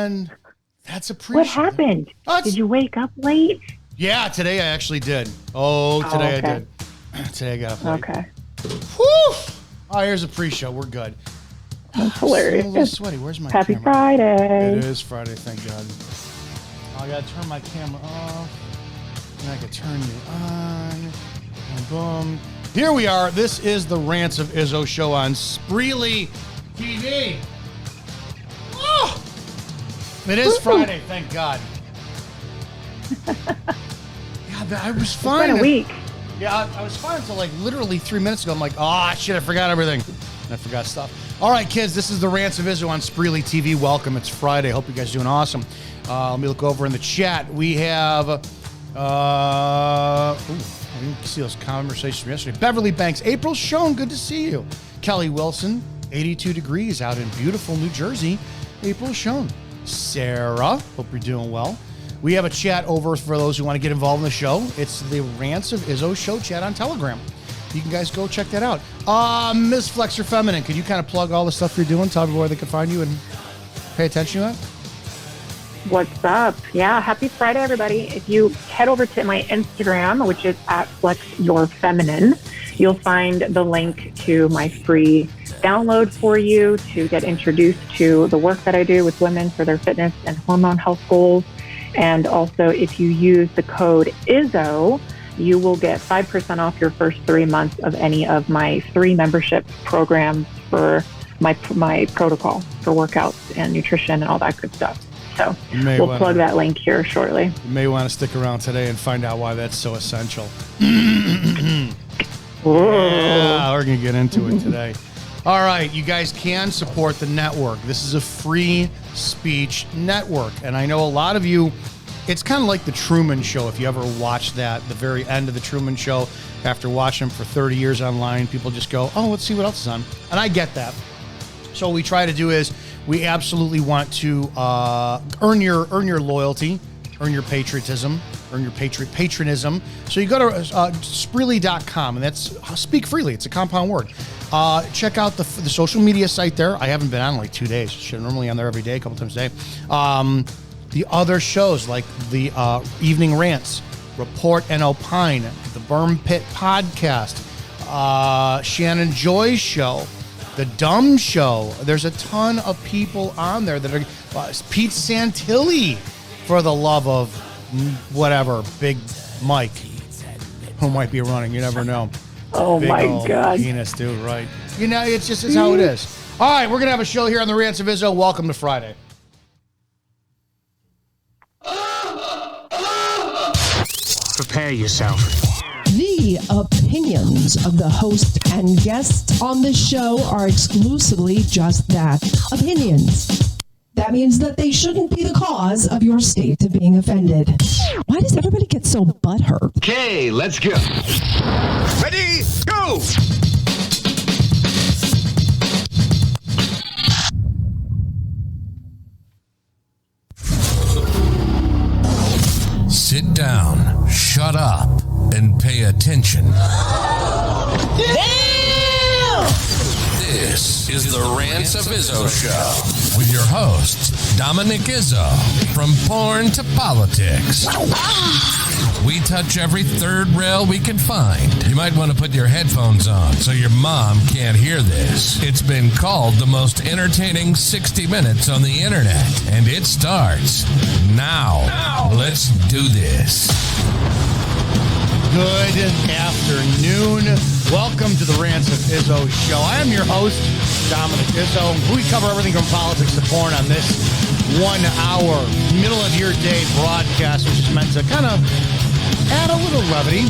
man. That's appreciated. What happened? Did you wake up late? Yeah, today I actually did. I did. Today I got up late. Okay. Whew! Oh, here's a pre-show. We're good. That's hilarious. I'm a little sweaty. Where's my Happy camera? Friday. It is Friday, thank God. I gotta turn my camera off. And I can turn you on. And boom. Here we are. This is the Rants of Izzo show on Spreely TV. Oh! It is Friday, thank God. Yeah, I was fine. It's been a week. Yeah, I was fine until like literally 3 minutes ago. I'm like, oh, shit, I forgot everything. And I forgot stuff. All right, kids, this is the Rants of Izzo on Spreely TV. Welcome. It's Friday. Hope you guys are doing awesome. Let me look over in the chat. We have, I didn't see those conversations from yesterday. Beverly Banks. April Schoen, good to see you. Kelly Wilson, 82 degrees out in beautiful New Jersey. April Schoen. Sarah, hope you're doing well. We have a chat over for those who want to get involved in the show. It's the Rants of Izzo show chat on Telegram. You can guys go check that out. Ms. Flexer Feminine, could you kind of plug all the stuff you're doing? Tell everybody where they can find you and pay attention to that? What's up? Yeah, happy Friday, everybody. If you head over to my Instagram, which is at FlexYourFeminine, you'll find the link to my free download for you to get introduced to the work that I do with women for their fitness and hormone health goals. And also, if you use the code IZZO, you will get 5% off your first 3 months of any of my 3 membership programs for my protocol for workouts and nutrition and all that good stuff. So we'll plug that link here shortly. You may want to stick around today and find out why that's so essential. Yeah, we're going to get into it today. All right, you guys can support the network. This is a free speech network. And I know a lot of you, it's kind of like the Truman Show. If you ever watched that, the very end of the Truman Show, after watching them for 30 years online, people just go, oh, let's see what else is on. And I get that. So what we try to do is we absolutely want to earn your loyalty, earn your patriotism, earn your patronism. So you go to Spreely.com, and that's speak freely. It's a compound word. Check out the social media site there. I haven't been on in like 2 days. I'm normally on there every day, a couple times a day. The other shows like the Evening Rants, Report and Opine, the Berm Pit Podcast, Shannon Joy's show, The Dumb Show. There's a ton of people on there that are Pete Santilli, for the love of whatever, Big Mike, who might be running. You never know. Oh, Big my God. Penis, dude, right? You know, it's how it is. All right, we're going to have a show here on the Rants of Izzo. Welcome to Friday. Prepare yourself. The opinions of the host and guests on this show are exclusively just that, opinions. That means that they shouldn't be the cause of your state of being offended. Why does everybody get so butthurt? Okay, let's go. Ready, go! Sit down, shut up, and pay attention. Damn! This is the Rants of Izzo Show with your host, Dominic Izzo, from porn to politics. We touch every third rail we can find. You might want to put your headphones on so your mom can't hear this. It's been called the most entertaining 60 minutes on the internet, and it starts now. Let's do this. Good afternoon. Welcome to the Rants of Izzo show. I am your host, Dominic Izzo. We cover everything from politics to porn on this 1 hour, middle of your day broadcast, which is meant to kind of add a little levity,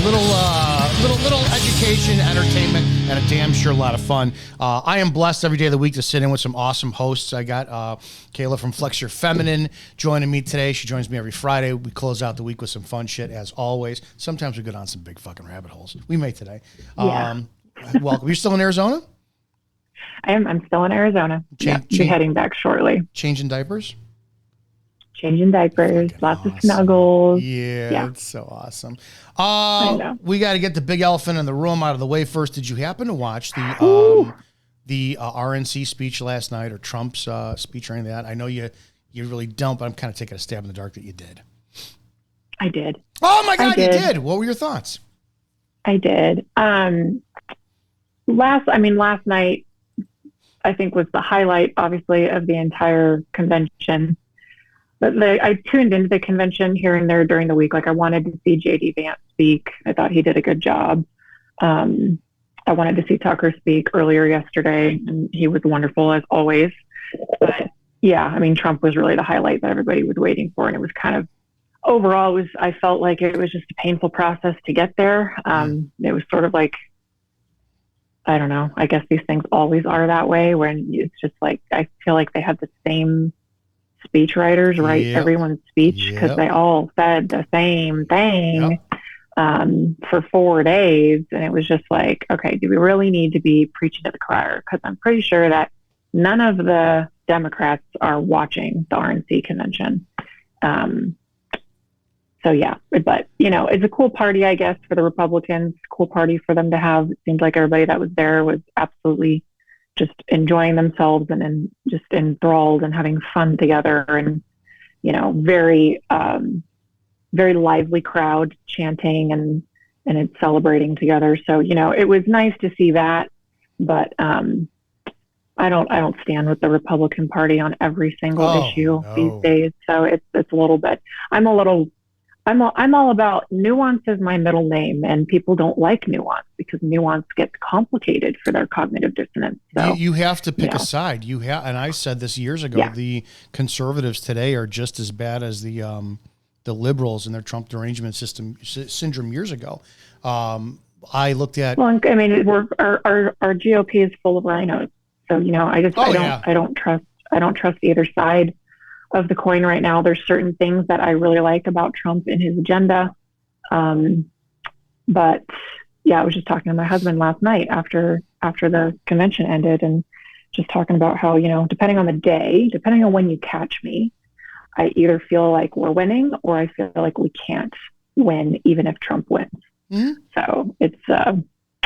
little education, entertainment, and a damn sure lot of fun. I am blessed every day of the week to sit in with some awesome hosts. I got Kayla from Flex Your Feminine joining me today. She joins me every Friday. We close out the week with some fun shit, as always. Sometimes we go down some big fucking rabbit holes. We may today. Yeah. Welcome. You're still in Arizona? I'm still in Arizona. Be heading back shortly. Changing diapers? Changing diapers, lots of snuggles. Yeah, it's so awesome. I know. We got to get the big elephant in the room out of the way first. Did you happen to watch the RNC speech last night, or Trump's speech or anything like that? I know you you really don't, but I'm kind of taking a stab in the dark that you did. I did. Oh my God, you did. What were your thoughts? I did. Last night, I think was the highlight, obviously, of the entire convention. But I tuned into the convention here and there during the week. Like, I wanted to see JD Vance speak. I thought he did a good job. I wanted to see Tucker speak earlier yesterday, and he was wonderful as always. But yeah, I mean, Trump was really the highlight that everybody was waiting for, and it was kind of overall. I felt like it was just a painful process to get there. It was sort of like, I don't know. I guess these things always are that way, when it's just like, I feel like they had the same speech writers write everyone's speech because they all said the same thing for 4 days. And it was just like, okay, do we really need to be preaching to the choir? Because I'm pretty sure that none of the Democrats are watching the RNC convention. So yeah, but it's a cool party, I guess, for the Republicans. Cool party for them to have. It seemed like everybody that was there was absolutely just enjoying themselves and just enthralled and having fun together, and very very lively crowd chanting and it's celebrating together. So it was nice to see that, but I don't stand with the Republican Party on every single issue these days. So it's a little bit. I'm all about nuance is my middle name, and people don't like nuance because nuance gets complicated for their cognitive dissonance. So you have to pick a side. And I said this years ago. The conservatives today are just as bad as the liberals and their Trump derangement syndrome years ago. I looked at. Well, I mean, our GOP is full of rhinos. So I don't trust either side of the coin right now. There's certain things that I really like about Trump and his agenda. But yeah, I was just talking to my husband last night after the convention ended, and just talking about how, depending on the day, depending on when you catch me, I either feel like we're winning or I feel like we can't win, even if Trump wins. Mm-hmm. So it's,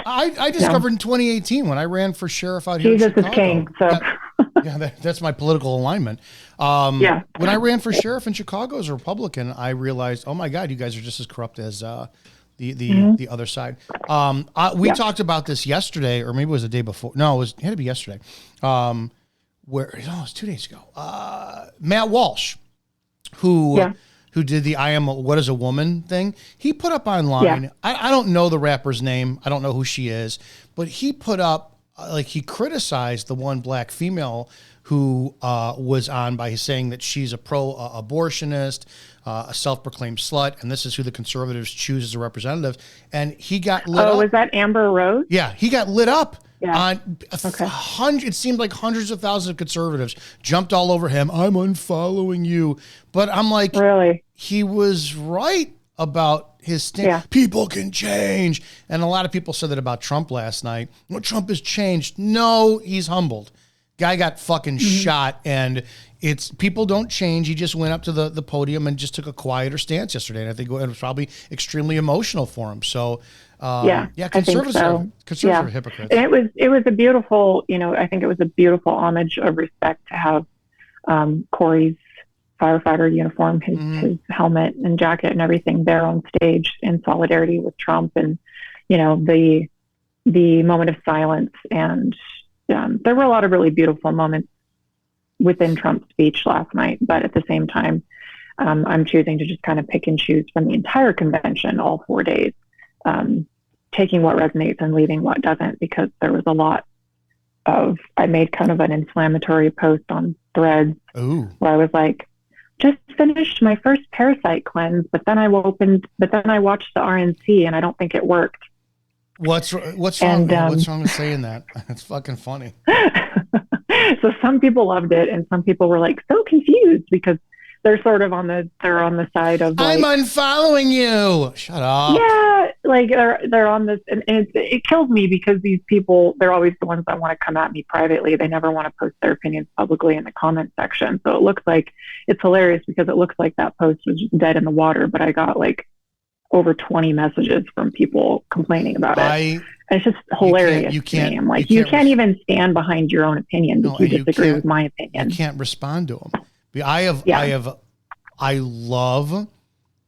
I discovered in 2018 when I ran for sheriff out here in Chicago. Jesus is king. So that's my political alignment. When I ran for sheriff in Chicago as a Republican, I realized, oh my God, you guys are just as corrupt as the other side. We talked about this yesterday, or maybe it was the day before. No, it had to be yesterday. It was 2 days ago. Matt Walsh, who did the I Am What Is a Woman thing, he put up online, I don't know the rapper's name, I don't know who she is, but he put up, he criticized the one black female who was on by saying that she's a pro-abortionist, a self-proclaimed slut, and this is who the conservatives choose as a representative. And he got lit up. Oh, was that Amber Rose? Yeah, he got lit up. On it seemed like hundreds of thousands of conservatives jumped all over him. I'm unfollowing you. But I'm like, really? He was right about his stand. Yeah. People can change. And a lot of people said that about Trump last night. Well, Trump has changed. No, he's humbled. Guy got fucking shot, and it's people don't change. He just went up to the podium and just took a quieter stance yesterday. And I think it was probably extremely emotional for him. So conservatives are hypocrites. And it was a beautiful, I think it was a beautiful homage of respect to have Corey's firefighter uniform, his helmet and jacket and everything there on stage in solidarity with Trump, and the moment of silence. And there were a lot of really beautiful moments within Trump's speech last night, but at the same time, I'm choosing to just kind of pick and choose from the entire convention, all 4 days, taking what resonates and leaving what doesn't, because there was a lot of, I made kind of an inflammatory post on Threads where I was like, just finished my first parasite cleanse, but then I watched the RNC and I don't think it worked. What's wrong? What's wrong with saying that? It's fucking funny. So some people loved it, and some people were like so confused because they're sort of on the side of like, I'm unfollowing you. Shut up. Yeah, like they're on this, and it kills me because these people, they're always the ones that want to come at me privately. They never want to post their opinions publicly in the comment section. So it looks like it's hilarious because it looks like that post was just dead in the water, but I got like over 20 messages from people complaining about it. And it's just hilarious. I'm like, you can't even stand behind your own opinion because you disagree with my opinion. You can't respond to them I love,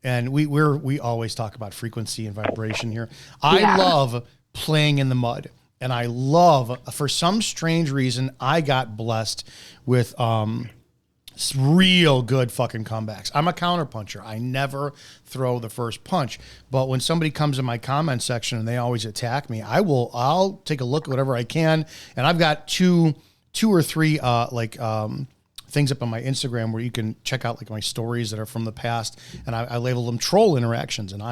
and we always talk about frequency and vibration here. I love playing in the mud, and I love, for some strange reason, I got blessed with real good fucking comebacks. I'm a counterpuncher. I never throw the first punch, but when somebody comes in my comment section and they always attack me, I'll take a look at whatever I can, and I've got two or three things up on my Instagram where you can check out like my stories that are from the past, and I label them troll interactions, and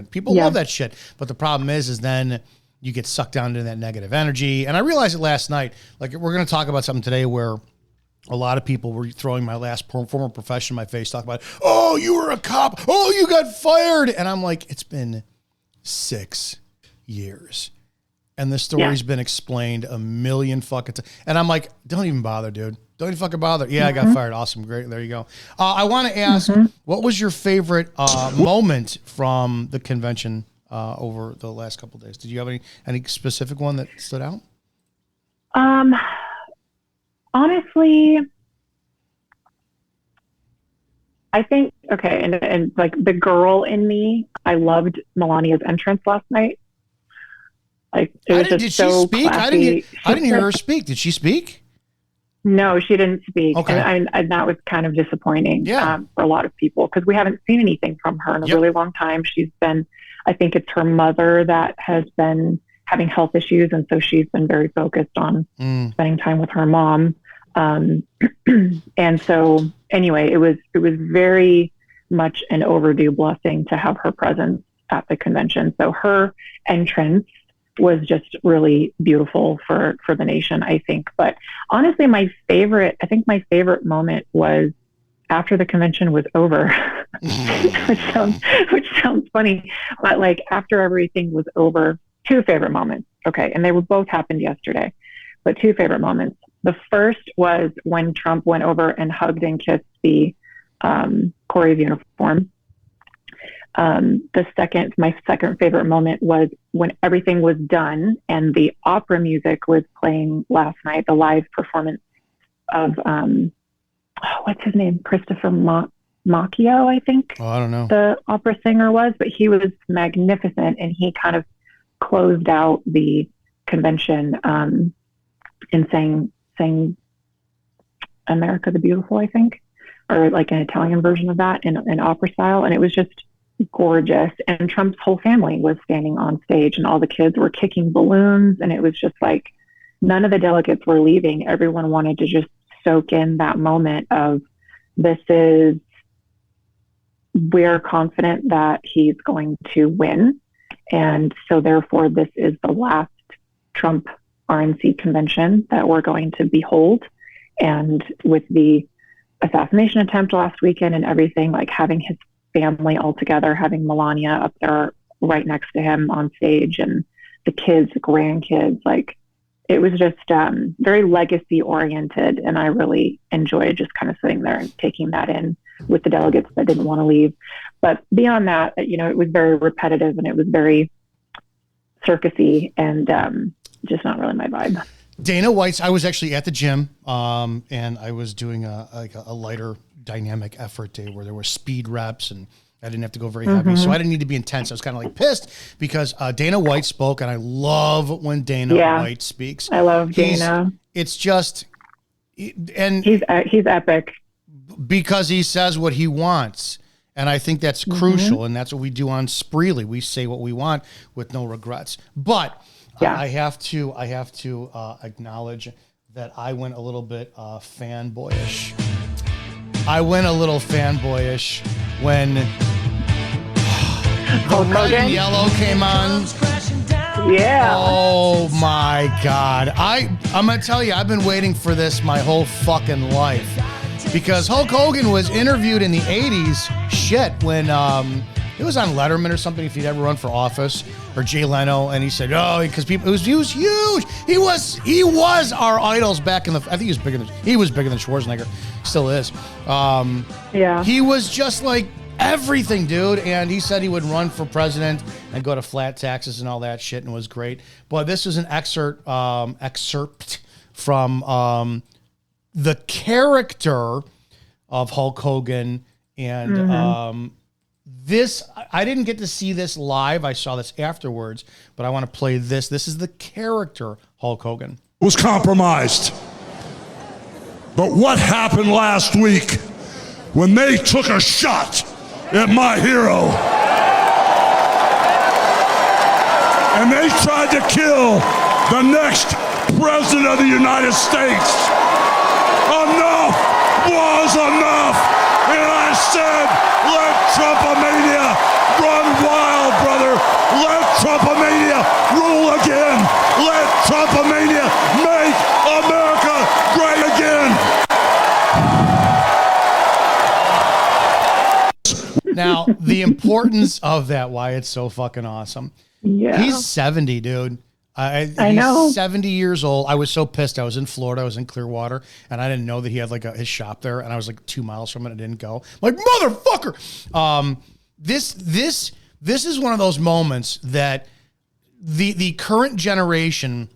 people love that shit. But the problem is then you get sucked down into that negative energy. And I realized it last night. Like, we're going to talk about something today where a lot of people were throwing my last former profession in my face, talking about, oh, you were a cop. Oh, you got fired. And I'm like, it's been 6 years. And the story's been explained a million fucking times. And I'm like, don't even bother, dude. Don't even fucking bother. Yeah, I got fired. Awesome. Great. There you go. I want to ask, what was your favorite moment from the convention over the last couple of days? Did you have any specific one that stood out? Honestly, I think, and like the girl in me, I loved Melania's entrance last night. Like, it was did she speak? Classy. I didn't hear her speak. Did she speak? No, she didn't speak. Okay. And that was kind of disappointing for a lot of people, because we haven't seen anything from her in a really long time. I think it's her mother that has been having health issues, and so she's been very focused on spending time with her mom. And so anyway, it was very much an overdue blessing to have her presence at the convention. So her entrance was just really beautiful for the nation, I think. But honestly, my favorite moment was after the convention was over, which sounds funny, but like after everything was over, 2 favorite moments. Okay. And they were both happened yesterday, but 2 favorite moments. The first was when Trump went over and hugged and kissed the Corey's uniform. My second favorite moment was when everything was done and the opera music was playing last night, the live performance of, what's his name? Christopher Macchio, I think. Oh, I don't know. The opera singer was, but he was magnificent, and he kind of closed out the convention and sang America the Beautiful, I think, or like an Italian version of that in opera style. And it was just gorgeous. And Trump's whole family was standing on stage, and all the kids were kicking balloons. And it was just like, none of the delegates were leaving. Everyone wanted to just soak in that moment of, we're confident that he's going to win. And so therefore, this is the last Trump RNC convention that we're going to behold. And with the assassination attempt last weekend and everything, like having his family all together, having Melania up there right next to him on stage, and the kids, the grandkids, like it was just very legacy oriented. And I really enjoyed just kind of sitting there and taking that in with the delegates that didn't want to leave. But beyond that, it was very repetitive, and it was very circusy, and just not really my vibe. Dana White's, I was actually at the gym, and I was doing a lighter dynamic effort day where there were speed reps, and I didn't have to go very heavy. So I didn't need to be intense. I was kind of like pissed because Dana White spoke, and I love when Dana White speaks. I love Dana. It's just, and he's epic because he says what he wants. And I think that's crucial. And that's what we do on Spreely. We say what we want with no regrets. But I have to acknowledge that I went a little bit fanboyish. When the red and yellow came on. Yeah. Oh my God. I'm going to tell you, I've been waiting for this my whole fucking life. Because Hulk Hogan was interviewed in the 80s, when it was on Letterman or something, if he'd ever run for office, or Jay Leno, and he said, because he was huge. He was our idols back in I think he was bigger than Schwarzenegger, still is. He was just like everything, dude. And he said he would run for president and go to flat taxes and all that shit, and it was great. But this is an excerpt from the character of Hulk Hogan. And this, I didn't get to see this live. I saw this afterwards, but I want to play this. This is the character Hulk Hogan. Was compromised. But what happened last week when they took a shot at my hero and they tried to kill the next president of the United States? Enough was enough. And I said, let Trumpomania run wild, brother. Let Trumpomania rule again. Let Trumpomania make America great again. Now, the importance of that, why it's so fucking awesome. Yeah. He's 70, dude. I know. He's 70 years old. I was so pissed. I was in Florida. I was in Clearwater, and I didn't know that he had like his shop there. And I was like 2 miles from it. I didn't go. I'm like, motherfucker. This is one of those moments that the current generation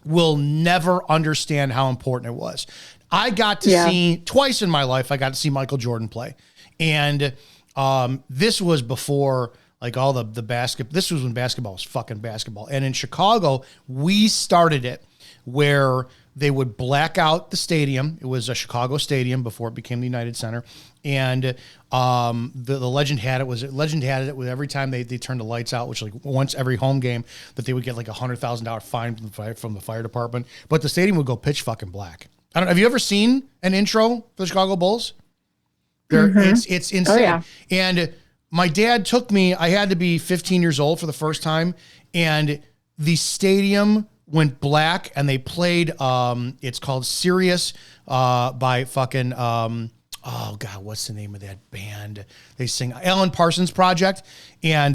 will never understand how important it was. I got to see twice in my life. I got to see Michael Jordan play, and this was before. Like all the basketball, this was when basketball was fucking basketball. And in Chicago, we started it where they would black out the stadium. It was a Chicago stadium before it became the United Center. And the legend had it with every time they turned the lights out, which like once every home game that they would get like $100,000 fine from the fire department. But the stadium would go pitch fucking black. I don't know. Have you ever seen an intro for the Chicago Bulls? It's insane. Oh, yeah. And my dad took me, I had to be 15 years old for the first time, and the stadium went black, and they played, it's called Sirius by fucking, oh God, what's the name of that band? They sing Alan Parsons Project, and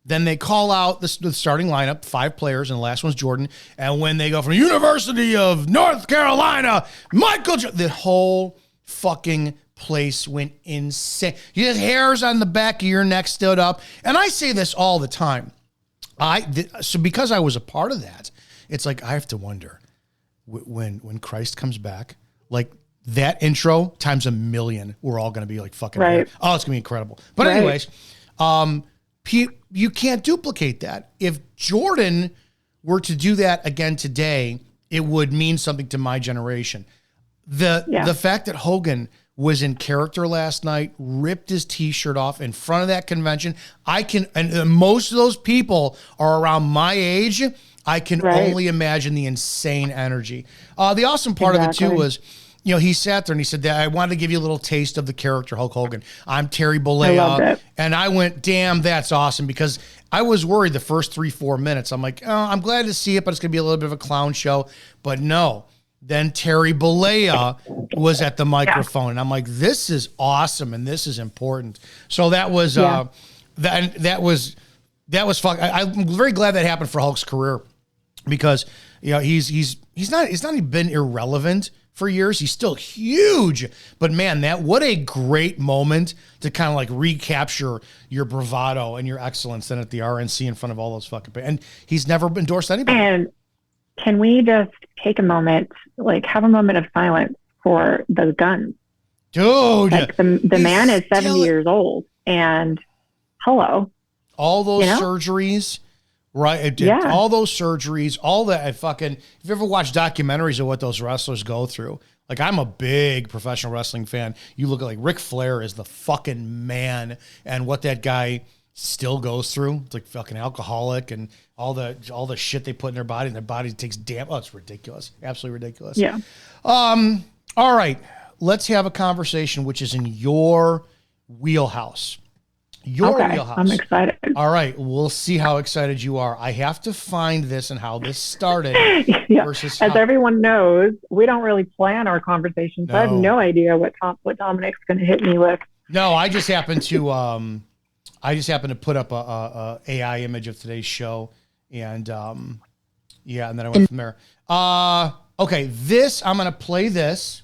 then they call out the starting lineup, 5 players, and the last one's Jordan, and when they go from University of North Carolina, the whole fucking place went insane. His hairs on the back of your neck stood up. And I say this all the time. So because I was a part of that, it's like I have to wonder when Christ comes back, like that intro times 1,000,000, we're all going to be like fucking right. Oh, it's going to be incredible. But anyways, you can't duplicate that. If Jordan were to do that again today, it would mean something to my generation. The fact that Hogan was in character last night, ripped his t-shirt off in front of that convention. And most of those people are around my age. I can only imagine the insane energy. The awesome part of it too was, he sat there and he said that I wanted to give you a little taste of the character Hulk Hogan. I'm Terry Bollea. And I went, damn, that's awesome, because I was worried the first 3-4 minutes. I'm like, oh, I'm glad to see it, but it's going to be a little bit of a clown show. But no. Then Terry Bollea was at the microphone, and I'm like, "This is awesome, and this is important." So that was that was fuck. I'm very glad that happened for Hulk's career, because he's not even been irrelevant for years. He's still huge, but man, what a great moment to kind of like recapture your bravado and your excellence then at the RNC in front of all those fucking people. And he's never endorsed anybody. And can we just take a moment, like have a moment of silence for the guns? Dude. Like the man is 70 years old, and hello. All those surgeries, right? All those surgeries, all that fucking, if you ever watch documentaries of what those wrestlers go through, like I'm a big professional wrestling fan. You look at like Ric Flair is the fucking man, and what that guy still goes through. It's like fucking alcoholic and all the shit they put in their body, and their body takes it's ridiculous. Absolutely ridiculous. Yeah. All right. Let's have a conversation which is in your wheelhouse. Wheelhouse. I'm excited. All right. We'll see how excited you are. I have to find this and how this started. As everyone knows, we don't really plan our conversations. No. I have no idea what Dominic's going to hit me with. No, I just happened to put up a AI image of today's show, and and then I went from there. Okay, I'm going to play this,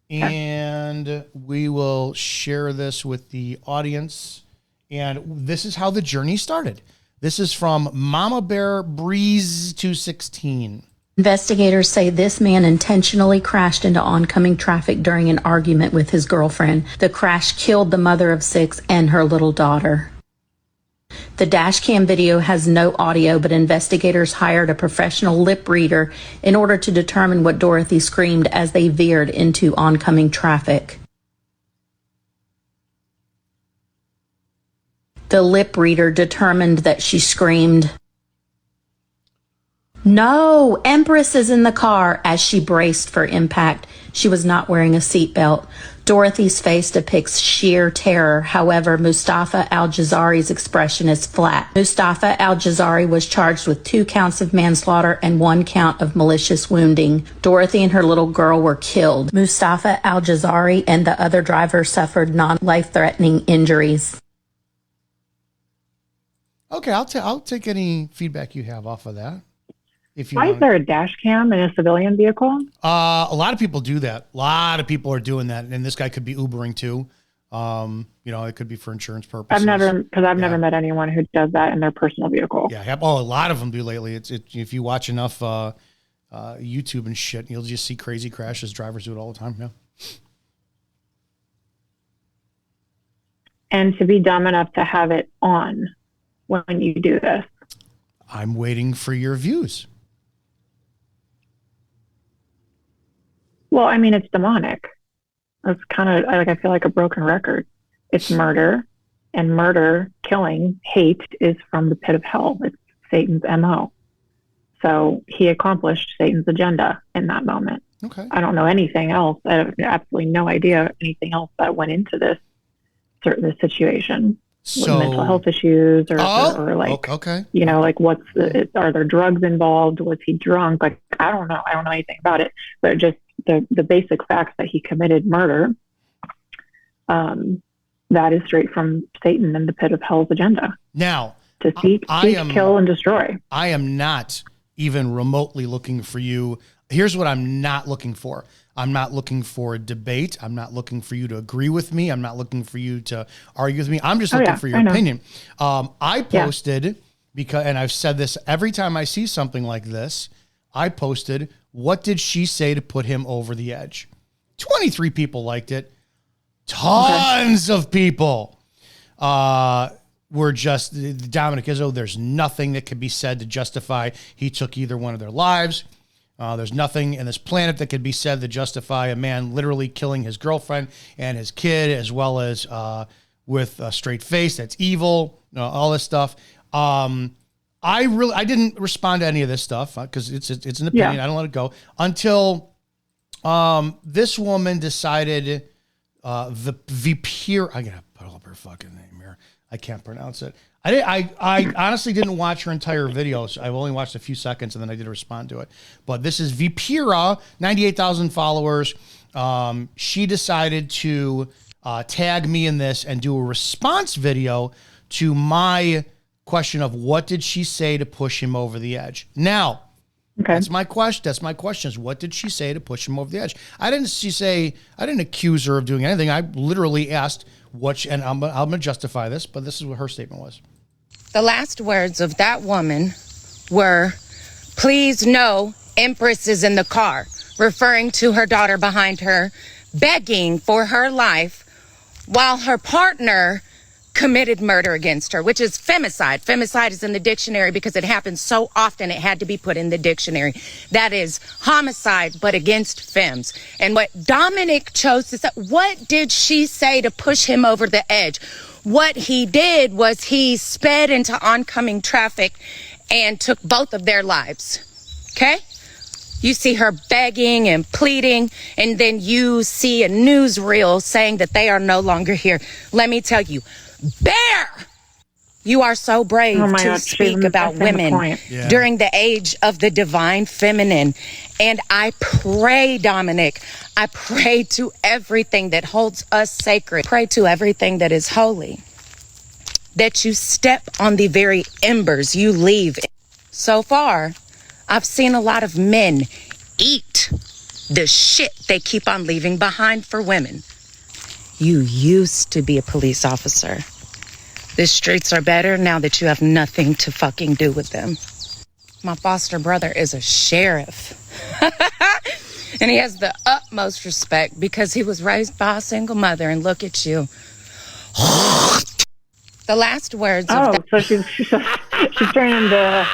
and we will share this with the audience. And this is how the journey started. This is from Mama Bear Breeze 216. Investigators say this man intentionally crashed into oncoming traffic during an argument with his girlfriend. The crash killed the mother of 6 and her little daughter. The dash cam video has no audio, but investigators hired a professional lip reader in order to determine what Dorothy screamed as they veered into oncoming traffic. The lip reader determined that she screamed, "No, Empress is in the car," as she braced for impact. She was not wearing a seatbelt. Dorothy's face depicts sheer terror. However, Mustafa Al-Jazari's expression is flat. Mustafa Al-Jazari was charged with 2 counts of manslaughter and 1 count of malicious wounding. Dorothy and her little girl were killed. Mustafa Al-Jazari and the other driver suffered non-life-threatening injuries. Okay, I'll take any feedback you have off of that. Why is there a dash cam in a civilian vehicle? A lot of people do that. A lot of people are doing that, and this guy could be Ubering too. It could be for insurance purposes. I've never met anyone who does that in their personal vehicle. Yeah, a lot of them do lately. It's if you watch enough YouTube and shit, you'll just see crazy crashes. Drivers do it all the time. Yeah. And to be dumb enough to have it on when you do this. I'm waiting for your views. Well, I mean, it's demonic. It's kind of like, I feel like a broken record. It's murder, and murder, killing, hate is from the pit of hell. It's Satan's MO. So he accomplished Satan's agenda in that moment. Okay. I don't know anything else. I have absolutely no idea anything else that went into this situation. So mental health issues or like, okay. Like are there drugs involved? Was he drunk? Like, I don't know. I don't know anything about it, but just the basic facts that he committed murder, that is straight from Satan and the pit of hell's agenda. Now, to seek, kill, and destroy. I am not even remotely looking for you. Here's what I'm not looking for. I'm not looking for a debate. I'm not looking for you to agree with me. I'm not looking for you to argue with me. I'm just looking for your opinion. I posted because, and I've said this every time I see something like this, I posted, what did she say to put him over the edge? 23 people liked it. Tons of people were just, Dominic Izzo, there's nothing that could be said to justify he took either one of their lives. There's nothing in this planet that could be said to justify a man literally killing his girlfriend and his kid, as well as with a straight face. That's evil, all this stuff. I didn't respond to any of this stuff because it's an opinion. I don't let it go until this woman decided Vipira. I gotta put up her fucking name here. I can't pronounce it. I honestly didn't watch her entire videos. I've only watched a few seconds and then I did respond to it. But this is Vipira, 98,000 followers. She decided to tag me in this and do a response video to my question of what did she say to push him over the edge. Now, that's my question. That's my question is what did she say to push him over the edge? I didn't accuse her of doing anything. I literally asked and I'm going to justify this, but this is what her statement was. The last words of that woman were, "Please no, Empress is in the car," referring to her daughter behind her, begging for her life while her partner committed murder against her, which is femicide. Femicide is in the dictionary because it happens so often it had to be put in the dictionary. That is homicide, but against femmes. And what Dominic chose to say, what did she say to push him over the edge? What he did was he sped into oncoming traffic and took both of their lives. Okay? You see her begging and pleading, and then you see a newsreel saying that they are no longer here. Let me tell you, Bear, you are so brave to speak about women during the age of the divine feminine. And I pray, Dominic, I pray to everything that holds us sacred, pray to everything that is holy, that you step on the very embers you leave. So far, I've seen a lot of men eat the shit they keep on leaving behind for women. You used to be a police officer. The streets are better now that you have nothing to fucking do with them. My foster brother is a sheriff. And he has the utmost respect because he was raised by a single mother. And look at you. The last words of so she's turning the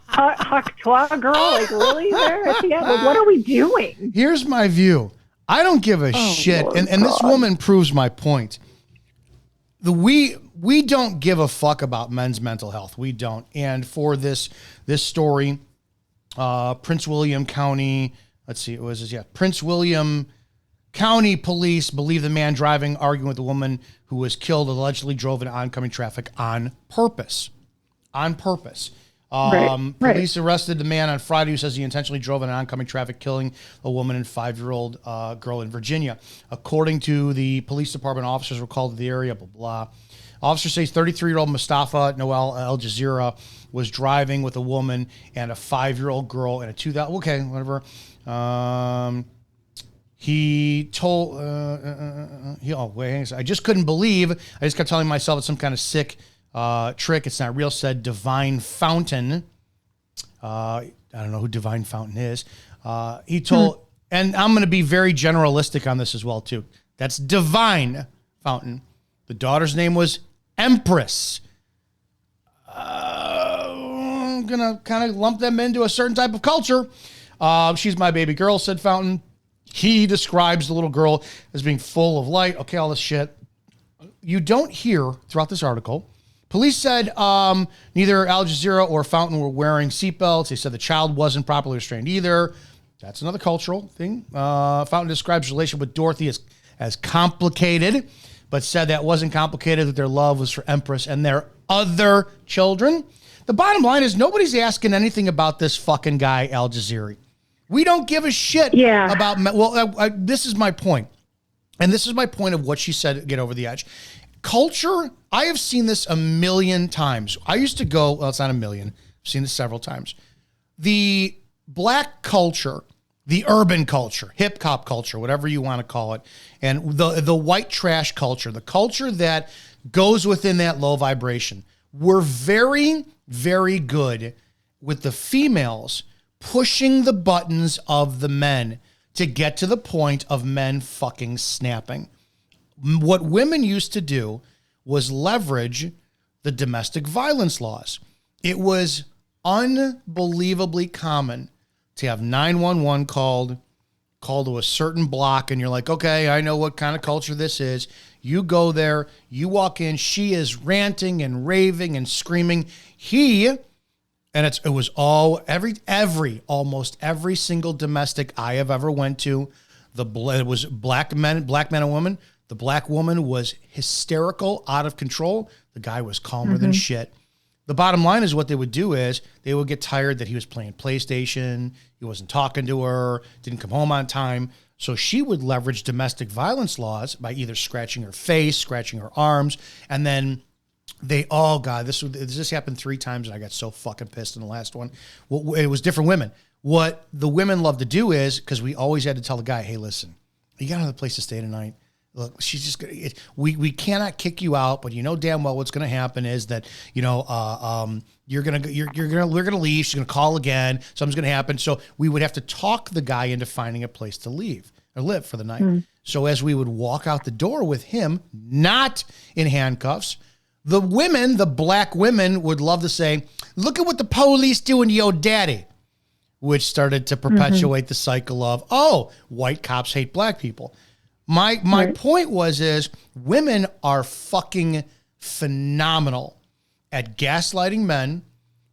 Haktua girl, like, really there at the end? Like, what are we doing? Here's my view. I don't give a shit. Lord And this God. woman proves my point. We don't give a fuck about men's mental health. We don't. And for this story, Prince William County, Prince William County police believe the man driving, arguing with the woman who was killed, allegedly drove into oncoming traffic on purpose. Police arrested the man on Friday who says he intentionally drove in oncoming traffic, killing a woman and 5-year-old girl in Virginia. According to the police department, officers were called to the area, blah, blah. Officer says 33-year-old Mustafa Noel Al Jazeera was driving with a woman and a 5-year-old girl in a 2000. Okay, whatever. He told, I just couldn't believe. I just kept telling myself it's some kind of sick trick. It's not real, said Divine Fountain. I don't know who Divine Fountain is. He told, and I'm going to be very generalistic on this as well, too. That's Divine Fountain. The daughter's name was Empress. I'm going to kind of lump them into a certain type of culture. She's my baby girl, said Fountain. He describes the little girl as being full of light. Okay, all this shit. You don't hear throughout this article. Police said neither Al Jazeera or Fountain were wearing seatbelts. They said the child wasn't properly restrained either. That's another cultural thing. Fountain describes his relationship with Dorothy as complicated, but said that wasn't complicated, that their love was for Empress and their other children. The bottom line is nobody's asking anything about this fucking guy, Al Jazeera. We don't give a shit about... this is my point. And this is my point of what she said, get over the edge. Culture, I have seen this a million times. I used to go... Well, it's not a million. I've seen this several times. The black culture, the urban culture, hip-hop culture, whatever you want to call it, and the white trash culture, the culture that goes within that low vibration, we're very, very good with the females pushing the buttons of the men to get to the point of men fucking snapping. What women used to do was leverage the domestic violence laws. It was unbelievably common to have 911 called to a certain block, and you're like, okay, I know what kind of culture this is. You go there, you walk in, she is ranting and raving and screaming. And it was almost every single domestic I have ever went to. It was black men and women. The black woman was hysterical, out of control. The guy was calmer than shit. The bottom line is what they would do is they would get tired that he was playing PlayStation. He wasn't talking to her, didn't come home on time. So she would leverage domestic violence laws by either scratching her face, scratching her arms, and then this happened 3 times, and I got so fucking pissed in the last one. Well, it was different women. What the women love to do is, because we always had to tell the guy, hey, listen, you got another place to stay tonight. Look, she's just gonna. We cannot kick you out, but you know damn well what's going to happen is that we're gonna leave. She's gonna call again. Something's gonna happen. So we would have to talk the guy into finding a place to leave or live for the night. So as we would walk out the door with him, not in handcuffs. The women, the black women, would love to say, look at what the police doing to your daddy, which started to perpetuate the cycle of, white cops hate black people. My point is women are fucking phenomenal at gaslighting men,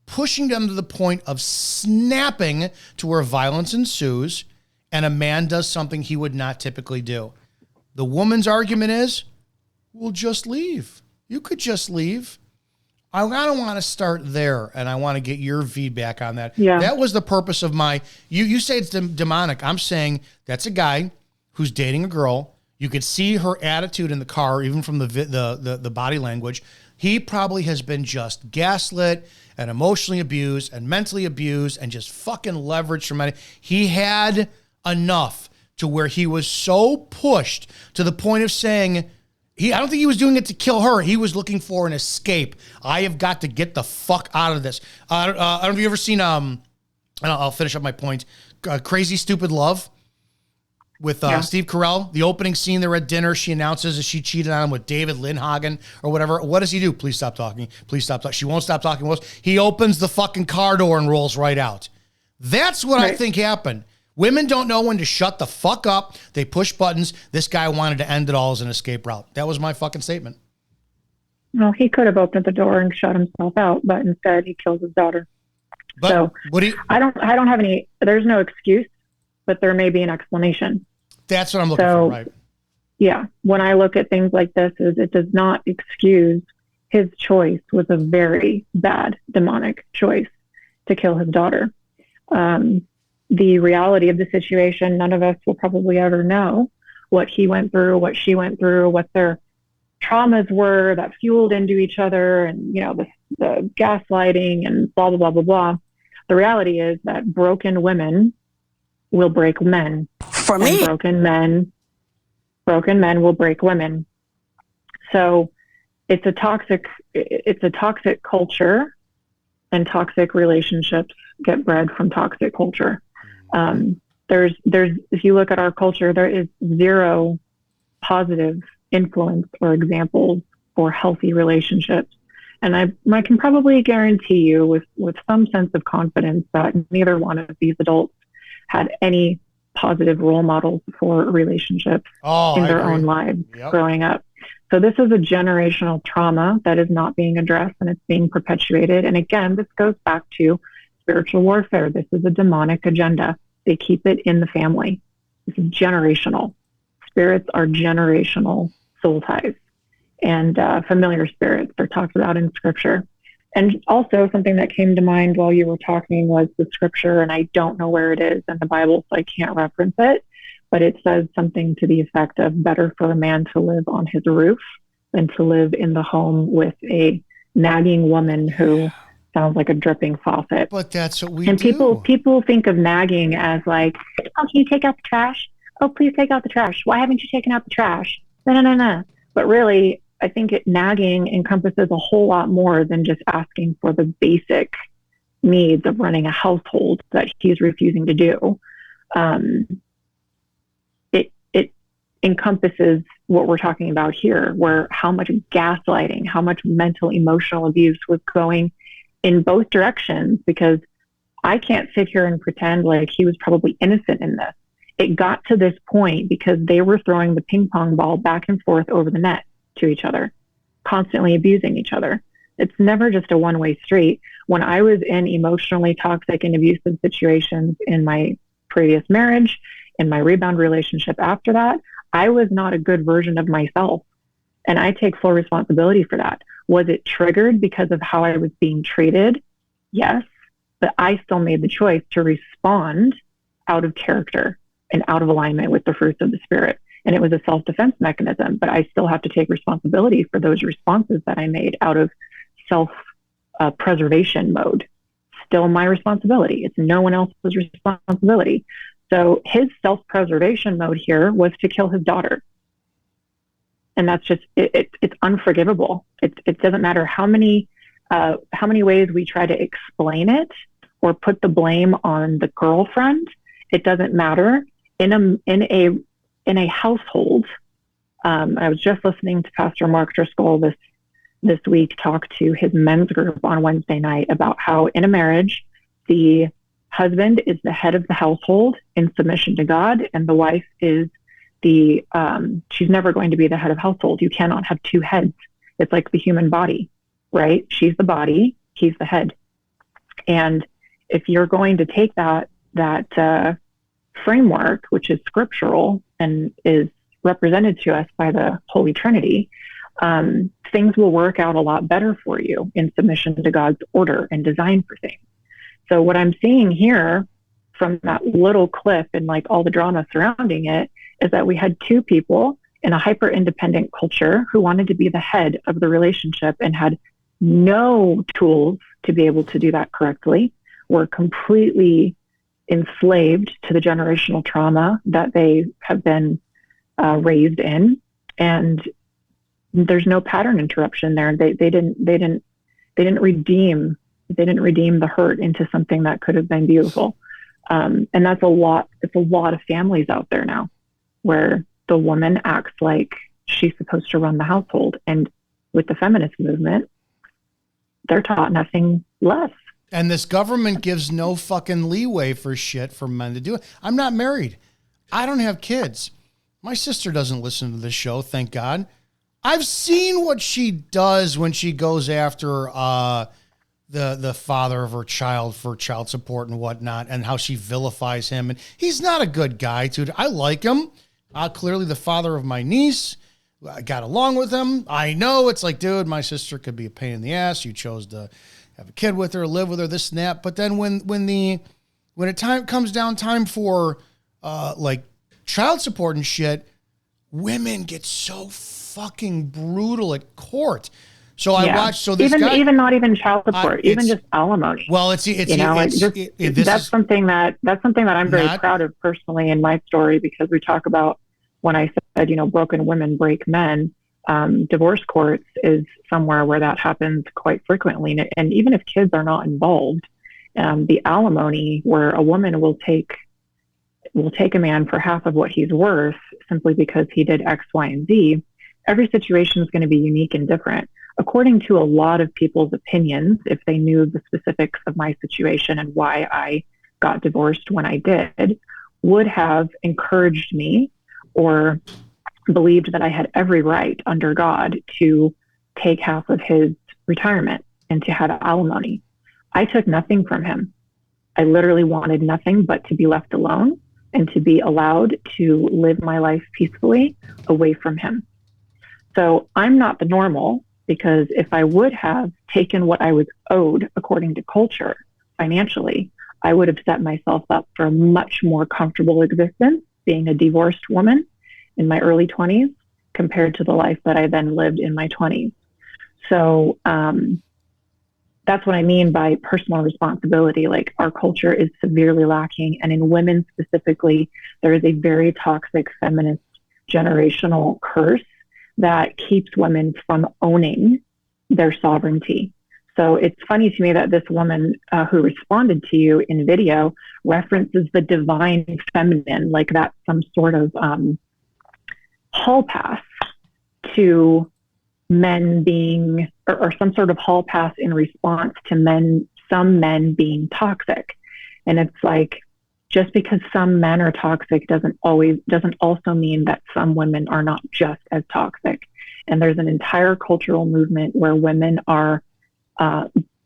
pushing them to the point of snapping to where violence ensues, and a man does something he would not typically do. The woman's argument is, we'll just leave. You could just leave. I don't want to start there, and I want to get your feedback on that. Yeah. That was the purpose of you say it's demonic. I'm saying that's a guy who's dating a girl. You could see her attitude in the car, even from the body language. He probably has been just gaslit and emotionally abused and mentally abused and just fucking leveraged from money. He had enough to where he was so pushed to the point of saying, I don't think he was doing it to kill her. He was looking for an escape. I have got to get the fuck out of this. I don't know if you ever seen, and I'll finish up my point, Crazy Stupid Love with Steve Carell. The opening scene, they're at dinner. She announces that she cheated on him with David Lindhagen or whatever. What does he do? Please stop talking. Please stop talking. She won't stop talking. He opens the fucking car door and rolls right out. That's what I think happened. Women don't know when to shut the fuck up. They push buttons. This guy wanted to end it all as an escape route. That was my fucking statement. Well, he could have opened the door and shut himself out, but instead he kills his daughter. But so I don't have any, there's no excuse, but there may be an explanation. That's what I'm looking for, right? Yeah. When I look at things like this, it does not excuse his choice was a very bad demonic choice to kill his daughter. The reality of the situation, none of us will probably ever know what he went through, what she went through, what their traumas were that fueled into each other, and the gaslighting and blah blah blah blah blah. The reality is that broken women will break men. For me, broken men will break women. So it's a toxic culture, and toxic relationships get bred from toxic culture. There's if you look at our culture, there is zero positive influence or examples for healthy relationships. And I can probably guarantee you with some sense of confidence that neither one of these adults had any positive role models for relationships in their own lives growing up. So this is a generational trauma that is not being addressed, and it's being perpetuated. And again, this goes back to spiritual warfare. This is a demonic agenda. They keep it in the family. This is generational. Spirits are generational soul ties, and familiar spirits are talked about in scripture. And also something that came to mind while you were talking was the scripture, and I don't know where it is in the Bible, so I can't reference it, but it says something to the effect of better for a man to live on his roof than to live in the home with a nagging woman who sounds like a dripping faucet. But that's what we do. And people think of nagging as like, oh, can you take out the trash? Oh, please take out the trash. Why haven't you taken out the trash? No. But really, I think nagging encompasses a whole lot more than just asking for the basic needs of running a household that he's refusing to do. It encompasses what we're talking about here, where how much gaslighting, how much mental, emotional abuse was going in both directions, because I can't sit here and pretend like he was probably innocent in this. It got to this point because they were throwing the ping pong ball back and forth over the net to each other, constantly abusing each other. It's never just a one-way street. When I was in emotionally toxic and abusive situations in my previous marriage, in my rebound relationship after that, I was not a good version of myself. And I take full responsibility for that. Was it triggered because of how I was being treated? Yes, but I still made the choice to respond out of character and out of alignment with the fruits of the Spirit. And it was a self-defense mechanism, but I still have to take responsibility for those responses that I made out of self-preservation mode. Still my responsibility. It's no one else's responsibility. So his self-preservation mode here was to kill his daughter. And that's just, it's unforgivable. It doesn't matter how many ways we try to explain it or put the blame on the girlfriend. It doesn't matter. In a household, I was just listening to Pastor Mark Driscoll this week talk to his men's group on Wednesday night about how in a marriage, the husband is the head of the household in submission to God, and the wife is she's never going to be the head of household. You cannot have two heads. It's like the human body, right? She's the body, he's the head. And if you're going to take that framework, which is scriptural and is represented to us by the Holy Trinity, things will work out a lot better for you in submission to God's order and design for things. So what I'm seeing here from that little clip and like all the drama surrounding it is that we had two people in a hyper-independent culture who wanted to be the head of the relationship and had no tools to be able to do that correctly, were completely enslaved to the generational trauma that they have been raised in. And there's no pattern interruption there. They didn't redeem the hurt into something that could have been beautiful. And that's a lot. It's a lot of families out there now where the woman acts like she's supposed to run the household. And with the feminist movement, they're taught nothing less. And this government gives no fucking leeway for shit for men to do it. I'm not married. I don't have kids. My sister doesn't listen to this show, thank God. I've seen what she does when she goes after the father of her child for child support and whatnot, and how she vilifies him. And he's not a good guy, dude. I like him. Clearly the father of my niece. I got along with him. I know it's like, dude, my sister could be a pain in the ass. You chose to have a kid with her, live with her, this and that. But then when it comes time for like child support and shit, women get so fucking brutal at court. So I watched. So this even not even child support, even just alimony. Well, that's something that I'm very proud of personally in my story, because we talk about, when I said, broken women break men, divorce courts is somewhere where that happens quite frequently. And even if kids are not involved, the alimony, where a woman will take a man for half of what he's worth simply because he did X, Y, and Z. Every situation is going to be unique and different. According to a lot of people's opinions, if they knew the specifics of my situation and why I got divorced when I did, would have encouraged me or believed that I had every right under God to take half of his retirement and to have alimony. I took nothing from him. I literally wanted nothing but to be left alone and to be allowed to live my life peacefully away from him. So I'm not the normal, because if I would have taken what I was owed according to culture financially, I would have set myself up for a much more comfortable existence being a divorced woman in my early 20s compared to the life that I then lived in my 20s. So that's what I mean by personal responsibility. Like, our culture is severely lacking. And in women specifically, there is a very toxic feminist generational curse that keeps women from owning their sovereignty. So it's funny to me that this woman who responded to you in video references the divine feminine, like that's some sort of hall pass to men being, or some sort of hall pass in response to some men being toxic. And it's like, just because some men are toxic doesn't also mean that some women are not just as toxic. And there's an entire cultural movement where women are